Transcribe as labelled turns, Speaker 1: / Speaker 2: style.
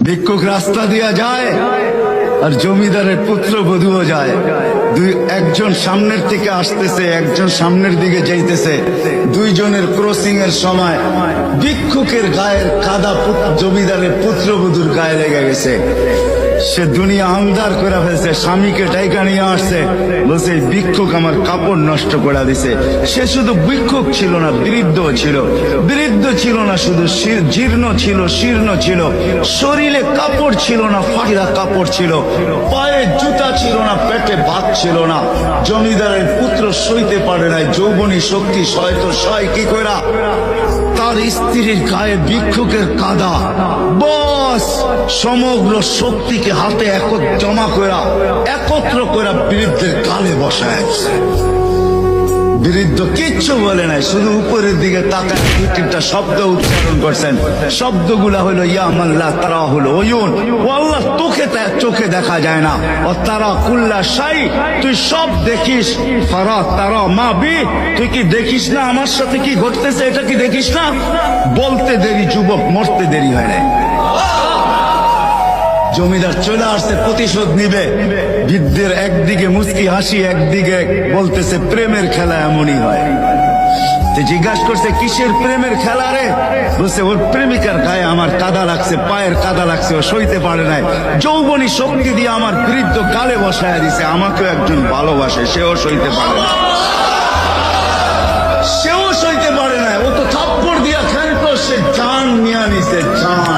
Speaker 1: ভিক্ষুক রাস্তা দিয়া যায় আর জমিদারের পুত্র বধূও যায়। একজন সামনের থেকে আসতেছে, একজন সামনের দিকে যাইতেছে। দুইজনের ক্রসিং এর সময় ভিক্ষুকের গায়ের কাদা জমিদারের পুত্রবধূর গায়ে লেগে গেছে। সে দুনিয়া আন্ধার করে ফেলছে, স্বামীকে ডাইকা নিয়ে আসছে, বলছে ভিক্ষুক আমার কাপড় নষ্ট করে দিছে। সে শুধু ভিক্ষুক ছিল না, বৃদ্ধ ছিল। বৃদ্ধ ছিল না শুধু, জীর্ণ ছিল, শীর্ণ ছিল, শরীরে কাপড় ছিল না, ফাটিরা কাপড় ছিল, পায়ে জুতা ছিল না, পেটে ভাত ছিল না। জমিদারের পুত্র সইতে পারে নাই, যৌবনী শক্তি সয়তো সয় কি কইরা তার স্ত্রীর গায়ে ভিক্ষুকের কাদা, বস সমগ্র শক্তিকে হাতে জমা করা একত্র করা বৃদ্ধের গালে বসায়। বৃদ্ধ কিচ্ছু বলে নাই, শুধু উপরের দিকে তাকায় দুই তিনটা শব্দ উচ্চারণ করছেন। শব্দগুলা হলো ইয়া মাল্লাহ তারা হলো ওয়ুন, ও আল্লাহ তোকে চোখে দেখা যায় না, ও তারা কুল্লা শাই তুই সব দেখিস, ফারা তারা মা বি তুই কি দেখিস না আমার সাথে কি ঘটতেছে, এটা কি দেখিস না? বলতে দেরি যুবক, মরতে দেরি হয় না। জমিদার চলে আসছে, প্রতিশোধ নিবে। বৃদ্ধের একদিকে মুচকি হাসি, একদিকে বলতেছে প্রেমের খেলা এমনই হয়। জিজ্ঞাসা করছে কিসের প্রেমের খেলা রে? বলছে ওর প্রেমিকার গায়ে আমার কাদা লাগছে, পায়ের কাদা লাগছে, ও সইতে পারে নাই, যৌবনী শক্তি দিয়ে আমার বৃদ্ধ গালে বসায় দিছে। আমাকেও একজন ভালোবাসে, সেও সইতে পারে না, সেও সইতে পারে না। ও তো থাপ্পড় দিয়া খেলতো, সে জান নিয়ে নিছে, জান।